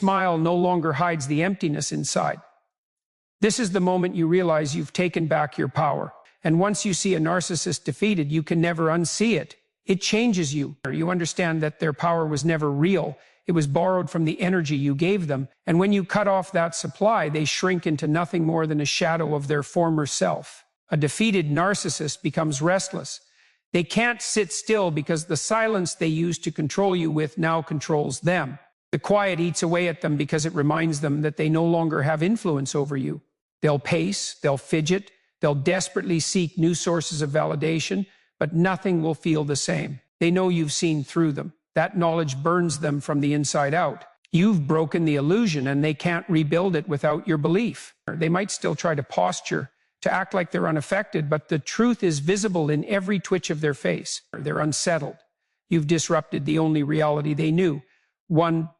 Smile no longer hides the emptiness inside. This is the moment you realize you've taken back your power. And once you see a narcissist defeated, you can never unsee it. It changes you. You understand that their power was never real. It was borrowed from the energy you gave them. And when you cut off that supply, they shrink into nothing more than a shadow of their former self. A defeated narcissist becomes restless. They can't sit still because the silence they used to control you with now controls them. The quiet eats away at them because it reminds them that they no longer have influence over you. They'll pace, they'll fidget, they'll desperately seek new sources of validation, but nothing will feel the same. They know you've seen through them. That knowledge burns them from the inside out. You've broken the illusion and they can't rebuild it without your belief. They might still try to posture, to act like they're unaffected, but the truth is visible in every twitch of their face. They're unsettled. You've disrupted the only reality they knew, one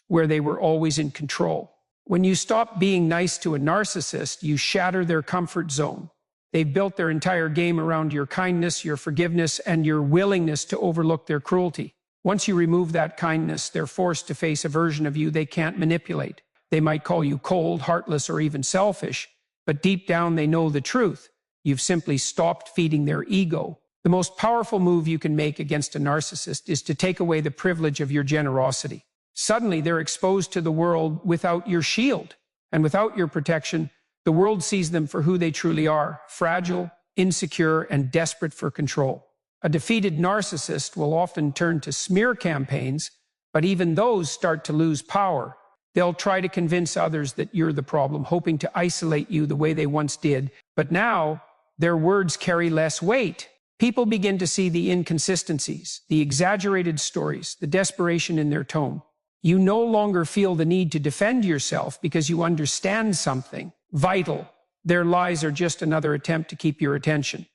where they were always in control. When you stop being nice to a narcissist, you shatter their comfort zone. They've built their entire game around your kindness, your forgiveness, and your willingness to overlook their cruelty. Once you remove that kindness, they're forced to face a version of you they can't manipulate. They might call you cold, heartless, or even selfish, but deep down they know the truth. You've simply stopped feeding their ego. The most powerful move you can make against a narcissist is to take away the privilege of your generosity. Suddenly, they're exposed to the world without your shield. And without your protection, the world sees them for who they truly are: fragile, insecure, and desperate for control. A defeated narcissist will often turn to smear campaigns, but even those start to lose power. They'll try to convince others that you're the problem, hoping to isolate you the way they once did. But now, their words carry less weight. People begin to see the inconsistencies, the exaggerated stories, the desperation in their tone. You no longer feel the need to defend yourself because you understand something vital. Their lies are just another attempt to keep your attention.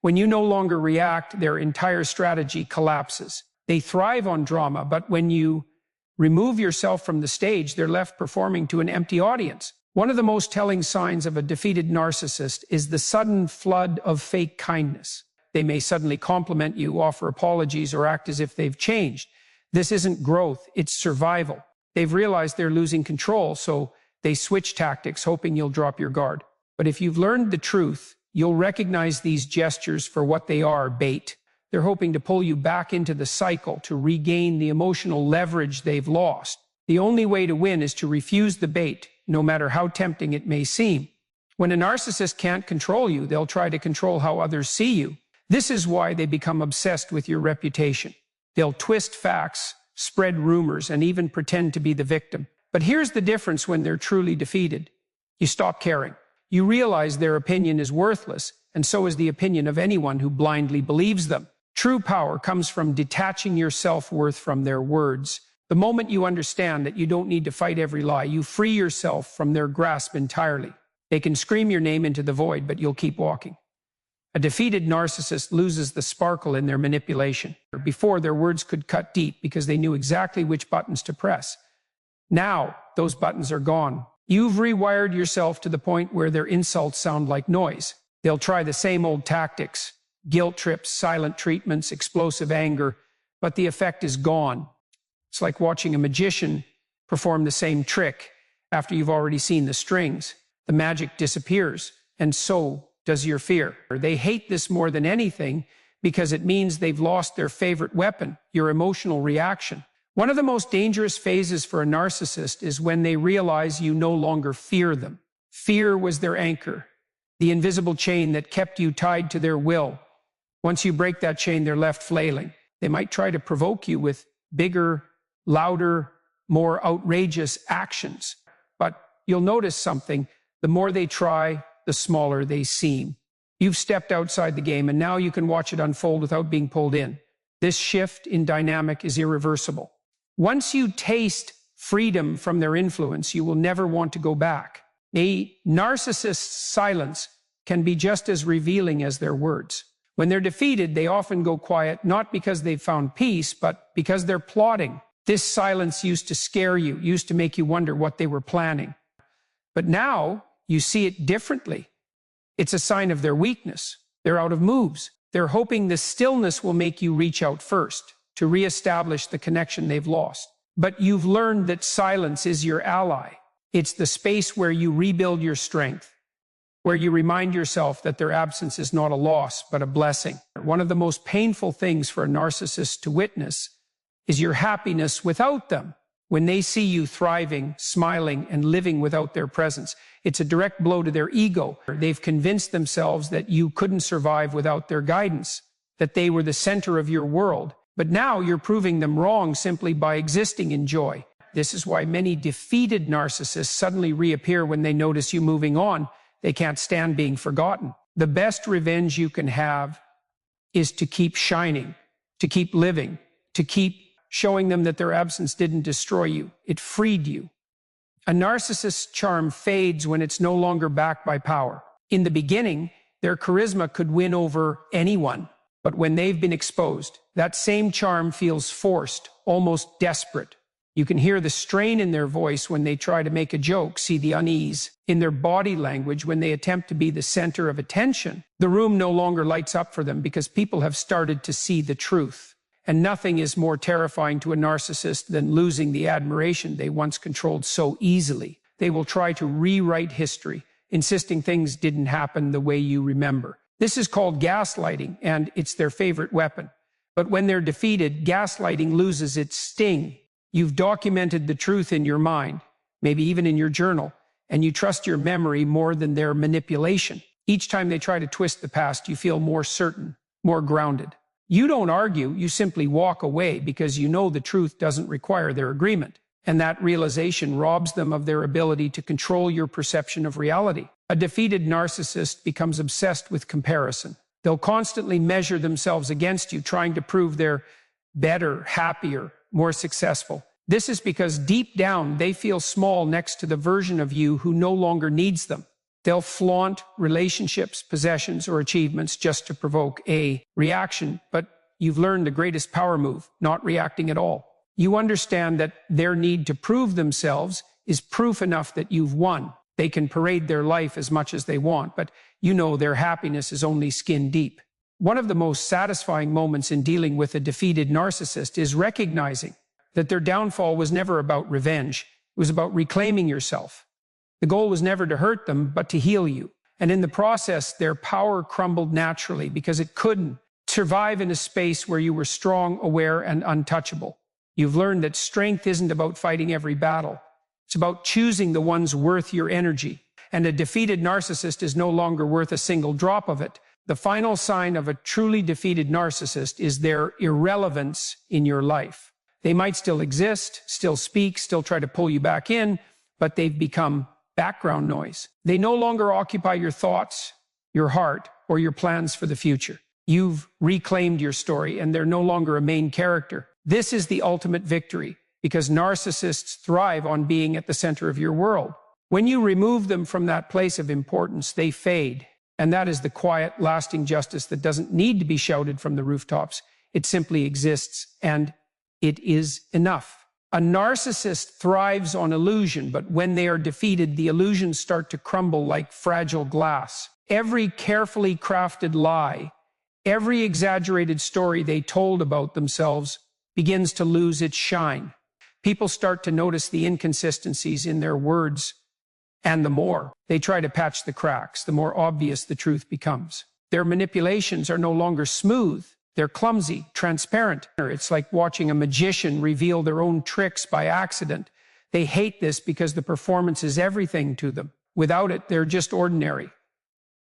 When you no longer react, their entire strategy collapses. They thrive on drama, but when you remove yourself from the stage, they're left performing to an empty audience. One of the most telling signs of a defeated narcissist is the sudden flood of fake kindness. They may suddenly compliment you, offer apologies, or act as if they've changed. This isn't growth, it's survival. They've realized they're losing control, so they switch tactics, hoping you'll drop your guard. But if you've learned the truth, you'll recognize these gestures for what they are: bait. They're hoping to pull you back into the cycle, to regain the emotional leverage they've lost. The only way to win is to refuse the bait, no matter how tempting it may seem. When a narcissist can't control you, they'll try to control how others see you. This is why they become obsessed with your reputation. They'll twist facts, spread rumors, and even pretend to be the victim. But here's the difference when they're truly defeated. You stop caring. You realize their opinion is worthless, and so is the opinion of anyone who blindly believes them. True power comes from detaching your self-worth from their words. The moment you understand that you don't need to fight every lie, you free yourself from their grasp entirely. They can scream your name into the void, but you'll keep walking. A defeated narcissist loses the sparkle in their manipulation. Before, their words could cut deep because they knew exactly which buttons to press. Now, those buttons are gone. You've rewired yourself to the point where their insults sound like noise. They'll try the same old tactics: guilt trips, silent treatments, explosive anger, but the effect is gone. It's like watching a magician perform the same trick after you've already seen the strings. The magic disappears, and so does your fear. They hate this more than anything because it means they've lost their favorite weapon, your emotional reaction. One of the most dangerous phases for a narcissist is when they realize you no longer fear them. Fear was their anchor, the invisible chain that kept you tied to their will. Once you break that chain, they're left flailing. They might try to provoke you with bigger, louder, more outrageous actions. But you'll notice something: the more they try, the smaller they seem. You've stepped outside the game, and now you can watch it unfold without being pulled in. This shift in dynamic is irreversible. Once you taste freedom from their influence, you will never want to go back. A narcissist's silence can be just as revealing as their words. When they're defeated, they often go quiet, not because they've found peace, but because they're plotting. This silence used to scare you, used to make you wonder what they were planning. But now, you see it differently. It's a sign of their weakness. They're out of moves. They're hoping the stillness will make you reach out first, to reestablish the connection they've lost. But you've learned that silence is your ally. It's the space where you rebuild your strength, where you remind yourself that their absence is not a loss, but a blessing. One of the most painful things for a narcissist to witness is your happiness without them. When they see you thriving, smiling, and living without their presence, it's a direct blow to their ego. They've convinced themselves that you couldn't survive without their guidance, that they were the center of your world. But now you're proving them wrong simply by existing in joy. This is why many defeated narcissists suddenly reappear when they notice you moving on. They can't stand being forgotten. The best revenge you can have is to keep shining, to keep living, to keep showing them that their absence didn't destroy you. It freed you. A narcissist's charm fades when it's no longer backed by power. In the beginning, their charisma could win over anyone. But when they've been exposed, that same charm feels forced, almost desperate. You can hear the strain in their voice when they try to make a joke, see the unease in their body language when they attempt to be the center of attention. The room no longer lights up for them because people have started to see the truth. And nothing is more terrifying to a narcissist than losing the admiration they once controlled so easily. They will try to rewrite history, insisting things didn't happen the way you remember. This is called gaslighting, and it's their favorite weapon. But when they're defeated, gaslighting loses its sting. You've documented the truth in your mind, maybe even in your journal, and you trust your memory more than their manipulation. Each time they try to twist the past, you feel more certain, more grounded. You don't argue, you simply walk away because you know the truth doesn't require their agreement. And that realization robs them of their ability to control your perception of reality. A defeated narcissist becomes obsessed with comparison. They'll constantly measure themselves against you, trying to prove they're better, happier, more successful. This is because deep down, they feel small next to the version of you who no longer needs them. They'll flaunt relationships, possessions, or achievements just to provoke a reaction, but you've learned the greatest power move, not reacting at all. You understand that their need to prove themselves is proof enough that you've won. They can parade their life as much as they want, but you know their happiness is only skin deep. One of the most satisfying moments in dealing with a defeated narcissist is recognizing that their downfall was never about revenge. It was about reclaiming yourself. The goal was never to hurt them, but to heal you. And in the process, their power crumbled naturally because it couldn't survive in a space where you were strong, aware, and untouchable. You've learned that strength isn't about fighting every battle. It's about choosing the ones worth your energy. And a defeated narcissist is no longer worth a single drop of it. The final sign of a truly defeated narcissist is their irrelevance in your life. They might still exist, still speak, still try to pull you back in, but they've become background noise. They no longer occupy your thoughts, your heart, or your plans for the future. You've reclaimed your story, and they're no longer a main character. This is the ultimate victory, because narcissists thrive on being at the center of your world. When you remove them from that place of importance, they fade. And that is the quiet, lasting justice that doesn't need to be shouted from the rooftops. It simply exists, and it is enough. A narcissist thrives on illusion, but when they are defeated, the illusions start to crumble like fragile glass. Every carefully crafted lie, every exaggerated story they told about themselves begins to lose its shine. People start to notice the inconsistencies in their words, and the more they try to patch the cracks, the more obvious the truth becomes. Their manipulations are no longer smooth. They're clumsy, transparent. It's like watching a magician reveal their own tricks by accident. They hate this because the performance is everything to them. Without it, they're just ordinary.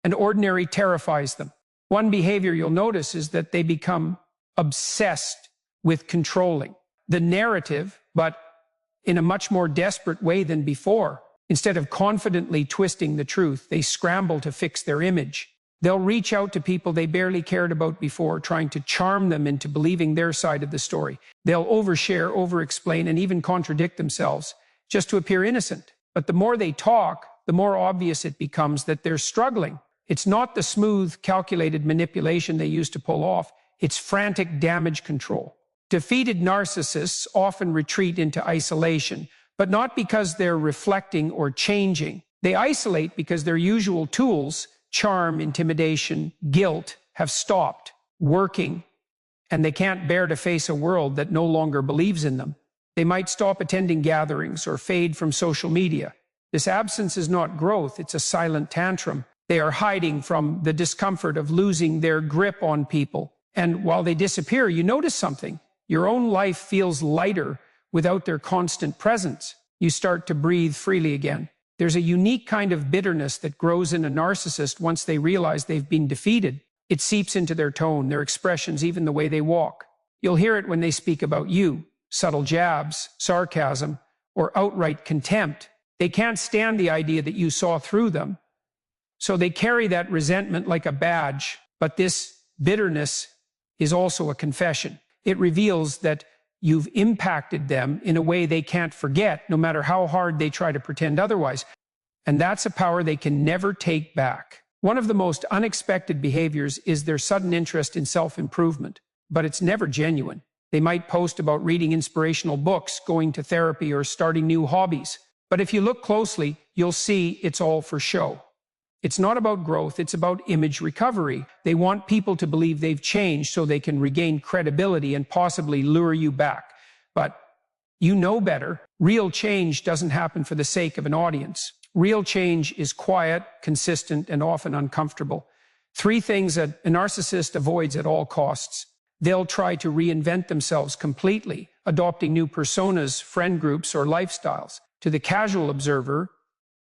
And ordinary terrifies them. One behavior you'll notice is that they become obsessed with controlling the narrative, but in a much more desperate way than before. Instead of confidently twisting the truth, they scramble to fix their image. They'll reach out to people they barely cared about before, trying to charm them into believing their side of the story. They'll overshare, over-explain, and even contradict themselves just to appear innocent. But the more they talk, the more obvious it becomes that they're struggling. It's not the smooth, calculated manipulation they used to pull off. It's frantic damage control. Defeated narcissists often retreat into isolation, but not because they're reflecting or changing. They isolate because their usual tools, charm, intimidation, guilt, have stopped working, and they can't bear to face a world that no longer believes in them. They might stop attending gatherings or fade from social media. This absence is not growth, it's a silent tantrum. They are hiding from the discomfort of losing their grip on people. And while they disappear, you notice something. Your own life feels lighter without their constant presence. You start to breathe freely again. There's a unique kind of bitterness that grows in a narcissist once they realize they've been defeated. It seeps into their tone, their expressions, even the way they walk. You'll hear it when they speak about you, subtle jabs, sarcasm, or outright contempt. They can't stand the idea that you saw through them. So they carry that resentment like a badge. But this bitterness is also a confession. It reveals that you've impacted them in a way they can't forget, no matter how hard they try to pretend otherwise. And that's a power they can never take back. One of the most unexpected behaviors is their sudden interest in self-improvement, but it's never genuine. They might post about reading inspirational books, going to therapy, or starting new hobbies. But if you look closely, you'll see it's all for show. It's not about growth, it's about image recovery. They want people to believe they've changed so they can regain credibility and possibly lure you back. But you know better. Real change doesn't happen for the sake of an audience. Real change is quiet, consistent, and often uncomfortable. 3 things that a narcissist avoids at all costs. They'll try to reinvent themselves completely, adopting new personas, friend groups, or lifestyles. To the casual observer,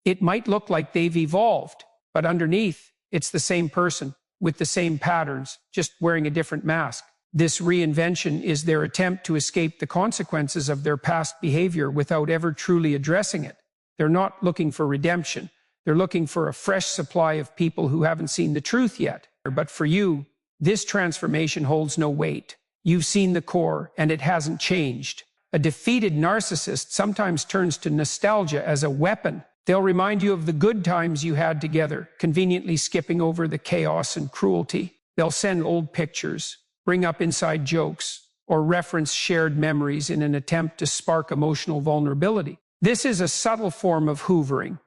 it might look like they've evolved. But underneath, it's the same person with the same patterns, just wearing a different mask. This reinvention is their attempt to escape the consequences of their past behavior without ever truly addressing it. They're not looking for redemption. They're looking for a fresh supply of people who haven't seen the truth yet. But for you, this transformation holds no weight. You've seen the core, and it hasn't changed. A defeated narcissist sometimes turns to nostalgia as a weapon. They'll remind you of the good times you had together, conveniently skipping over the chaos and cruelty. They'll send old pictures, bring up inside jokes, or reference shared memories in an attempt to spark emotional vulnerability. This is a subtle form of hoovering,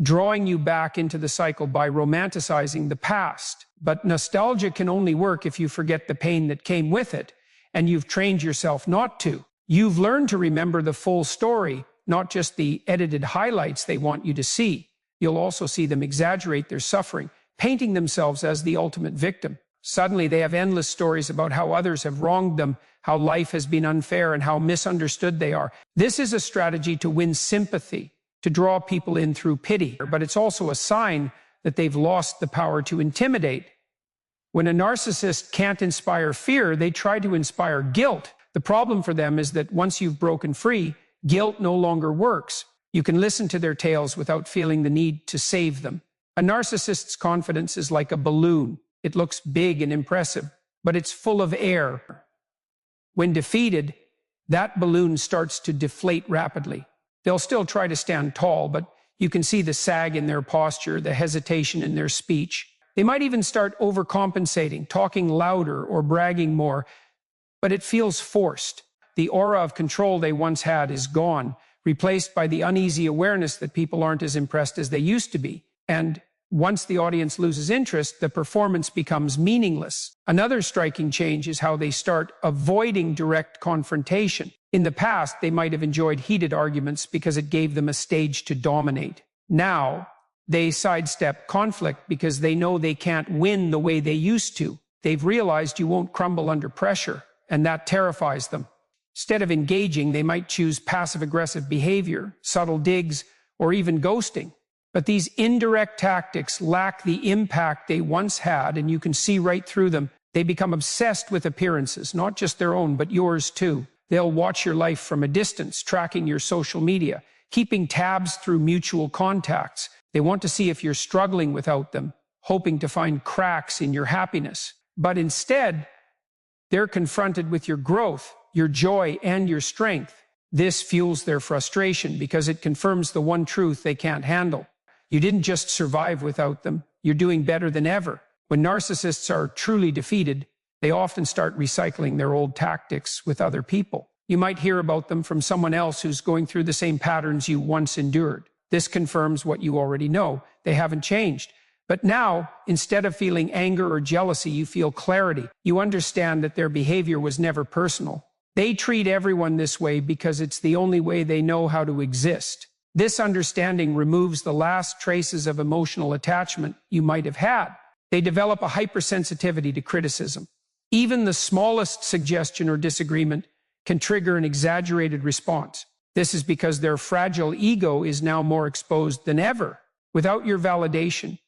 drawing you back into the cycle by romanticizing the past. But nostalgia can only work if you forget the pain that came with it, and you've trained yourself not to. You've learned to remember the full story, not just the edited highlights they want you to see. You'll also see them exaggerate their suffering, painting themselves as the ultimate victim. Suddenly, they have endless stories about how others have wronged them, how life has been unfair, and how misunderstood they are. This is a strategy to win sympathy, to draw people in through pity, but it's also a sign that they've lost the power to intimidate. When a narcissist can't inspire fear, they try to inspire guilt. The problem for them is that once you've broken free, guilt no longer works. You can listen to their tales without feeling the need to save them. A narcissist's confidence is like a balloon. It looks big and impressive, but it's full of air. When defeated, that balloon starts to deflate rapidly. They'll still try to stand tall, but you can see the sag in their posture, the hesitation in their speech. They might even start overcompensating, talking louder or bragging more, but it feels forced. The aura of control they once had is gone, replaced by the uneasy awareness that people aren't as impressed as they used to be. And once the audience loses interest, the performance becomes meaningless. Another striking change is how they start avoiding direct confrontation. In the past, they might have enjoyed heated arguments because it gave them a stage to dominate. Now, they sidestep conflict because they know they can't win the way they used to. They've realized you won't crumble under pressure, and that terrifies them. Instead of engaging, they might choose passive-aggressive behavior, subtle digs, or even ghosting. But these indirect tactics lack the impact they once had, and you can see right through them. They become obsessed with appearances, not just their own, but yours too. They'll watch your life from a distance, tracking your social media, keeping tabs through mutual contacts. They want to see if you're struggling without them, hoping to find cracks in your happiness. But instead, they're confronted with your growth, your joy, and your strength. This fuels their frustration because it confirms the one truth they can't handle. You didn't just survive without them. You're doing better than ever. When narcissists are truly defeated, they often start recycling their old tactics with other people. You might hear about them from someone else who's going through the same patterns you once endured. This confirms what you already know. They haven't changed. But now, instead of feeling anger or jealousy, you feel clarity. You understand that their behavior was never personal. They treat everyone this way because it's the only way they know how to exist. This understanding removes the last traces of emotional attachment you might have had. They develop a hypersensitivity to criticism. Even the smallest suggestion or disagreement can trigger an exaggerated response. This is because their fragile ego is now more exposed than ever. Without your validation,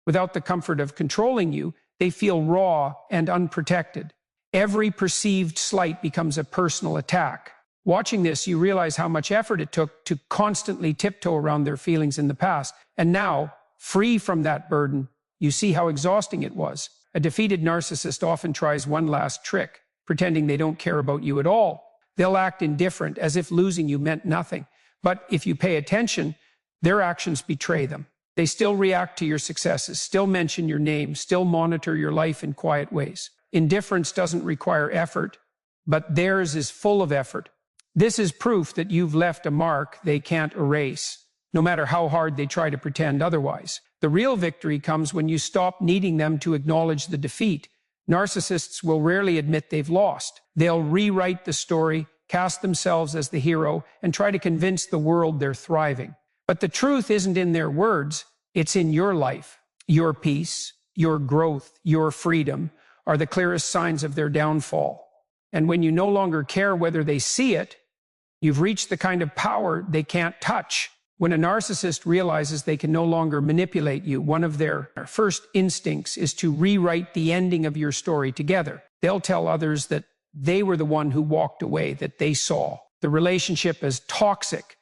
without the comfort of controlling you, they feel raw and unprotected. Every perceived slight becomes a personal attack. Watching this, you realize how much effort it took to constantly tiptoe around their feelings in the past. And now, free from that burden, you see how exhausting it was. A defeated narcissist often tries one last trick, pretending they don't care about you at all. They'll act indifferent, as if losing you meant nothing. But if you pay attention, their actions betray them. They still react to your successes, still mention your name, still monitor your life in quiet ways. Indifference doesn't require effort, but theirs is full of effort. This is proof that you've left a mark they can't erase, no matter how hard they try to pretend otherwise. The real victory comes when you stop needing them to acknowledge the defeat. Narcissists will rarely admit they've lost. They'll rewrite the story, cast themselves as the hero, and try to convince the world they're thriving. But the truth isn't in their words, it's in your life. Your peace, your growth, your freedom are the clearest signs of their downfall. And when you no longer care whether they see it, you've reached the kind of power they can't touch. When a narcissist realizes they can no longer manipulate you, one of their first instincts is to rewrite the ending of your story together. They'll tell others that they were the one who walked away, that they saw the relationship as toxic,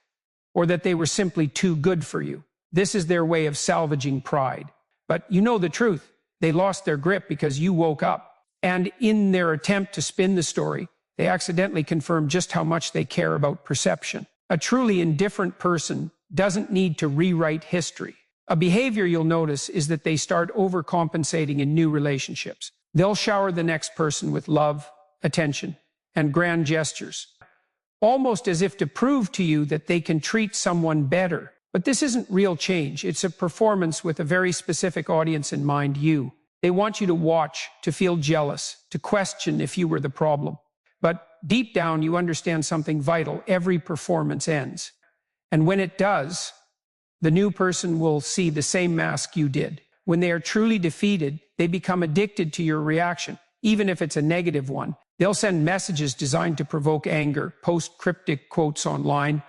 or that they were simply too good for you. This is their way of salvaging pride. But you know the truth. They lost their grip because you woke up. And in their attempt to spin the story, they accidentally confirm just how much they care about perception. A truly indifferent person doesn't need to rewrite history. A behavior you'll notice is that they start overcompensating in new relationships. They'll shower the next person with love, attention, and grand gestures, almost as if to prove to you that they can treat someone better. But this isn't real change. It's a performance with a very specific audience in mind, you. They want you to watch, to feel jealous, to question if you were the problem. But deep down, you understand something vital. Every performance ends. And when it does, the new person will see the same mask you did. When they are truly defeated, they become addicted to your reaction, even if it's a negative one. They'll send messages designed to provoke anger, post cryptic quotes online,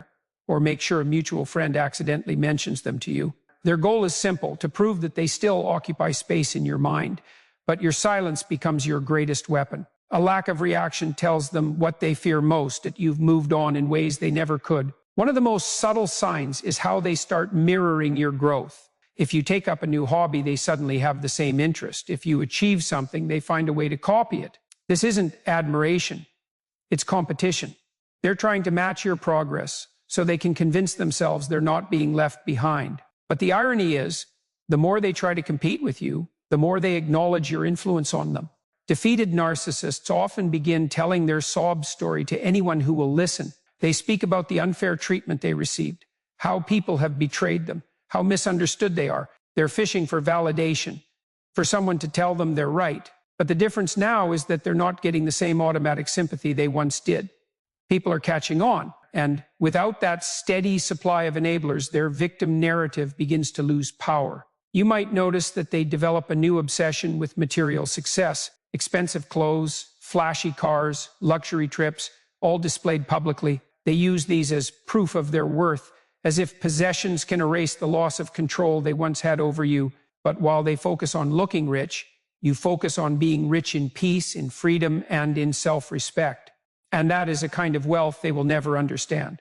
or make sure a mutual friend accidentally mentions them to you. Their goal is simple, to prove that they still occupy space in your mind, but your silence becomes your greatest weapon. A lack of reaction tells them what they fear most, that you've moved on in ways they never could. One of the most subtle signs is how they start mirroring your growth. If you take up a new hobby, they suddenly have the same interest. If you achieve something, they find a way to copy it. This isn't admiration, it's competition. They're trying to match your progress so they can convince themselves they're not being left behind. But the irony is, the more they try to compete with you, the more they acknowledge your influence on them. Defeated narcissists often begin telling their sob story to anyone who will listen. They speak about the unfair treatment they received, how people have betrayed them, how misunderstood they are. They're fishing for validation, for someone to tell them they're right. But the difference now is that they're not getting the same automatic sympathy they once did. People are catching on, and without that steady supply of enablers, their victim narrative begins to lose power. You might notice that they develop a new obsession with material success, expensive clothes, flashy cars, luxury trips, all displayed publicly. They use these as proof of their worth, as if possessions can erase the loss of control they once had over you. But while they focus on looking rich, you focus on being rich in peace, in freedom, and in self-respect. And that is a kind of wealth they will never understand.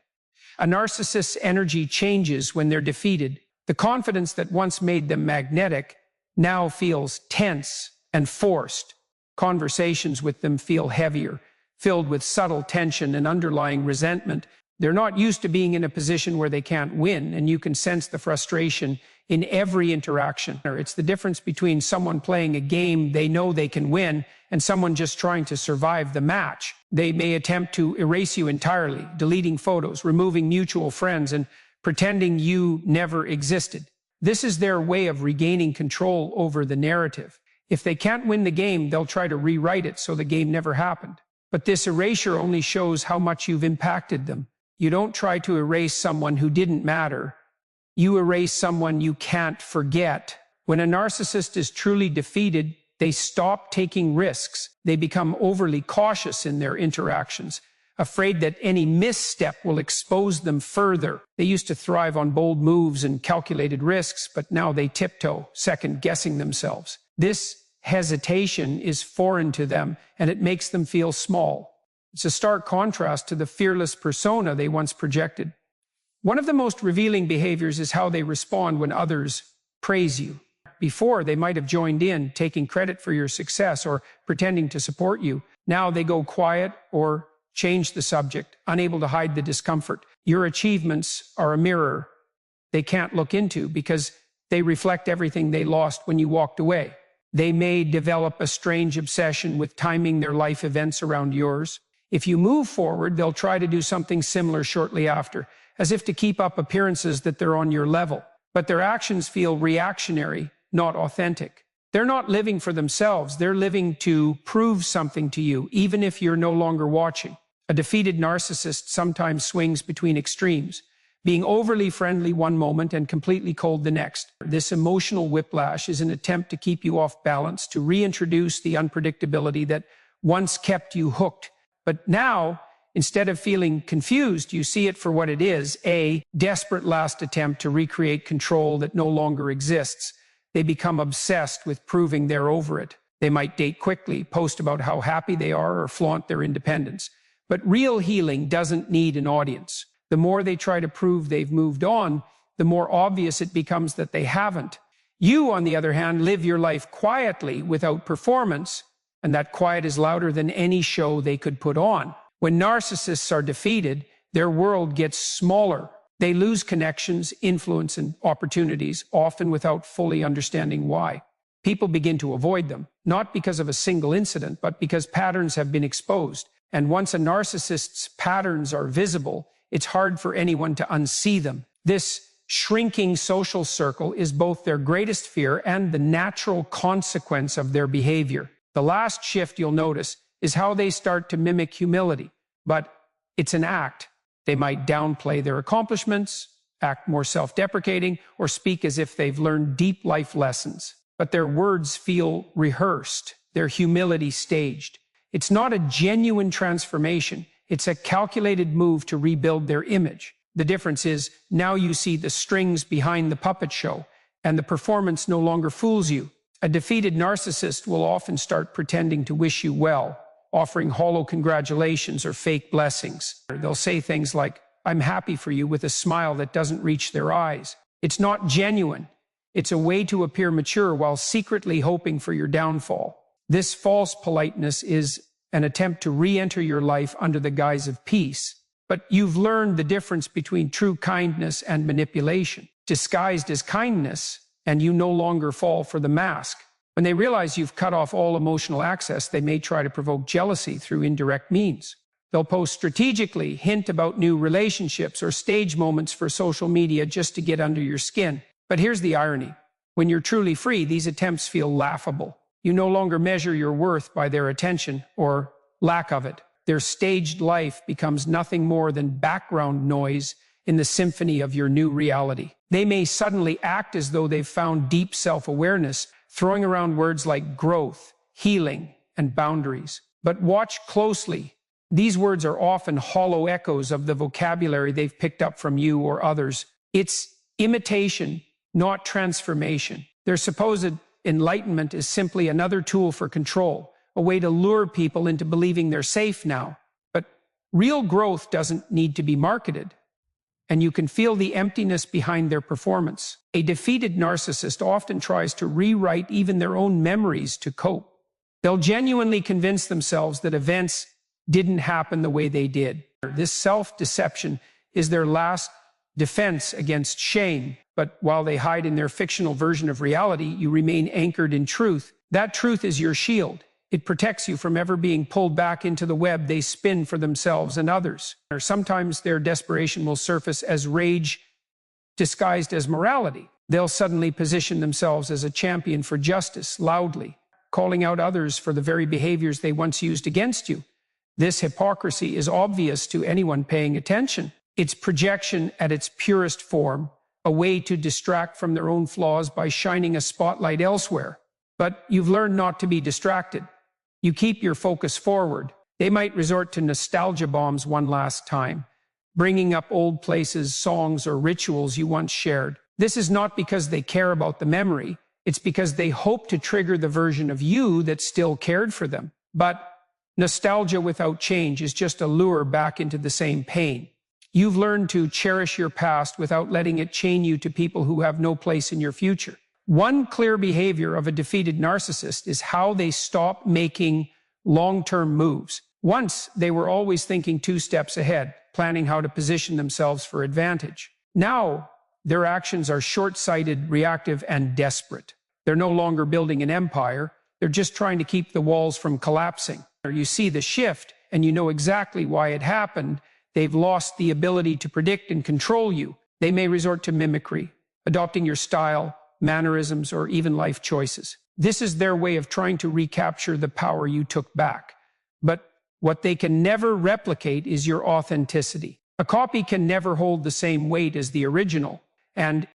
A narcissist's energy changes when they're defeated. The confidence that once made them magnetic now feels tense and forced. Conversations with them feel heavier, filled with subtle tension and underlying resentment. They're not used to being in a position where they can't win, and you can sense the frustration in every interaction. It's the difference between someone playing a game they know they can win and someone just trying to survive the match. They may attempt to erase you entirely, deleting photos, removing mutual friends, and pretending you never existed. This is their way of regaining control over the narrative. If they can't win the game, they'll try to rewrite it so the game never happened. But this erasure only shows how much you've impacted them. You don't try to erase someone who didn't matter. You erase someone you can't forget. When a narcissist is truly defeated, they stop taking risks. They become overly cautious in their interactions, afraid that any misstep will expose them further. They used to thrive on bold moves and calculated risks, but now they tiptoe, second-guessing themselves. This hesitation is foreign to them, and it makes them feel small. It's a stark contrast to the fearless persona they once projected. One of the most revealing behaviors is how they respond when others praise you. Before, they might have joined in, taking credit for your success or pretending to support you. Now they go quiet or change the subject, unable to hide the discomfort. Your achievements are a mirror they can't look into because they reflect everything they lost when you walked away. They may develop a strange obsession with timing their life events around yours. If you move forward, they'll try to do something similar shortly after, as if to keep up appearances that they're on your level. But their actions feel reactionary, not authentic. They're not living for themselves. They're living to prove something to you, even if you're no longer watching. A defeated narcissist sometimes swings between extremes, being overly friendly one moment and completely cold the next. This emotional whiplash is an attempt to keep you off balance, to reintroduce the unpredictability that once kept you hooked. But now, instead of feeling confused, you see it for what it is, a desperate last attempt to recreate control that no longer exists. They become obsessed with proving they're over it. They might date quickly, post about how happy they are, or flaunt their independence. But real healing doesn't need an audience. The more they try to prove they've moved on, the more obvious it becomes that they haven't. You, on the other hand, live your life quietly without performance, and that quiet is louder than any show they could put on. When narcissists are defeated, their world gets smaller. They lose connections, influence, and opportunities, often without fully understanding why. People begin to avoid them, not because of a single incident, but because patterns have been exposed. And once a narcissist's patterns are visible, it's hard for anyone to unsee them. This shrinking social circle is both their greatest fear and the natural consequence of their behavior. The last shift you'll notice is how they start to mimic humility, but it's an act. They might downplay their accomplishments, act more self-deprecating, or speak as if they've learned deep life lessons. But their words feel rehearsed, their humility staged. It's not a genuine transformation. It's a calculated move to rebuild their image. The difference is now you see the strings behind the puppet show, and the performance no longer fools you. A defeated narcissist will often start pretending to wish you well, offering hollow congratulations or fake blessings. They'll say things like, "I'm happy for you," with a smile that doesn't reach their eyes. It's not genuine. It's a way to appear mature while secretly hoping for your downfall. This false politeness is an attempt to re-enter your life under the guise of peace. But you've learned the difference between true kindness and manipulation, disguised as kindness, and you no longer fall for the mask. When they realize you've cut off all emotional access, they may try to provoke jealousy through indirect means. They'll post strategically, hint about new relationships, or stage moments for social media just to get under your skin. But here's the irony. When you're truly free, these attempts feel laughable. You no longer measure your worth by their attention or lack of it. Their staged life becomes nothing more than background noise in the symphony of your new reality. They may suddenly act as though they've found deep self-awareness, throwing around words like growth, healing, and boundaries. But watch closely. These words are often hollow echoes of the vocabulary they've picked up from you or others. It's imitation, not transformation. Their supposed enlightenment is simply another tool for control, a way to lure people into believing they're safe now. But real growth doesn't need to be marketed, and you can feel the emptiness behind their performance. A defeated narcissist often tries to rewrite even their own memories to cope. They'll genuinely convince themselves that events didn't happen the way they did. This self-deception is their last defense against shame. But while they hide in their fictional version of reality, you remain anchored in truth. That truth is your shield. It protects you from ever being pulled back into the web they spin for themselves and others. Or sometimes their desperation will surface as rage disguised as morality. They'll suddenly position themselves as a champion for justice, loudly, calling out others for the very behaviors they once used against you. This hypocrisy is obvious to anyone paying attention. It's projection at its purest form, a way to distract from their own flaws by shining a spotlight elsewhere. But you've learned not to be distracted. You keep your focus forward. They might resort to nostalgia bombs one last time, bringing up old places, songs, or rituals you once shared. This is not because they care about the memory. It's because they hope to trigger the version of you that still cared for them. But nostalgia without change is just a lure back into the same pain. You've learned to cherish your past without letting it chain you to people who have no place in your future. One clear behavior of a defeated narcissist is how they stop making long-term moves. Once, they were always thinking 2 steps ahead, planning how to position themselves for advantage. Now, their actions are short-sighted, reactive, and desperate. They're no longer building an empire. They're just trying to keep the walls from collapsing. You see the shift, and you know exactly why it happened. They've lost the ability to predict and control you. They may resort to mimicry, adopting your style, mannerisms, or even life choices. This is their way of trying to recapture the power you took back. But what they can never replicate is your authenticity. A copy can never hold the same weight as the original, and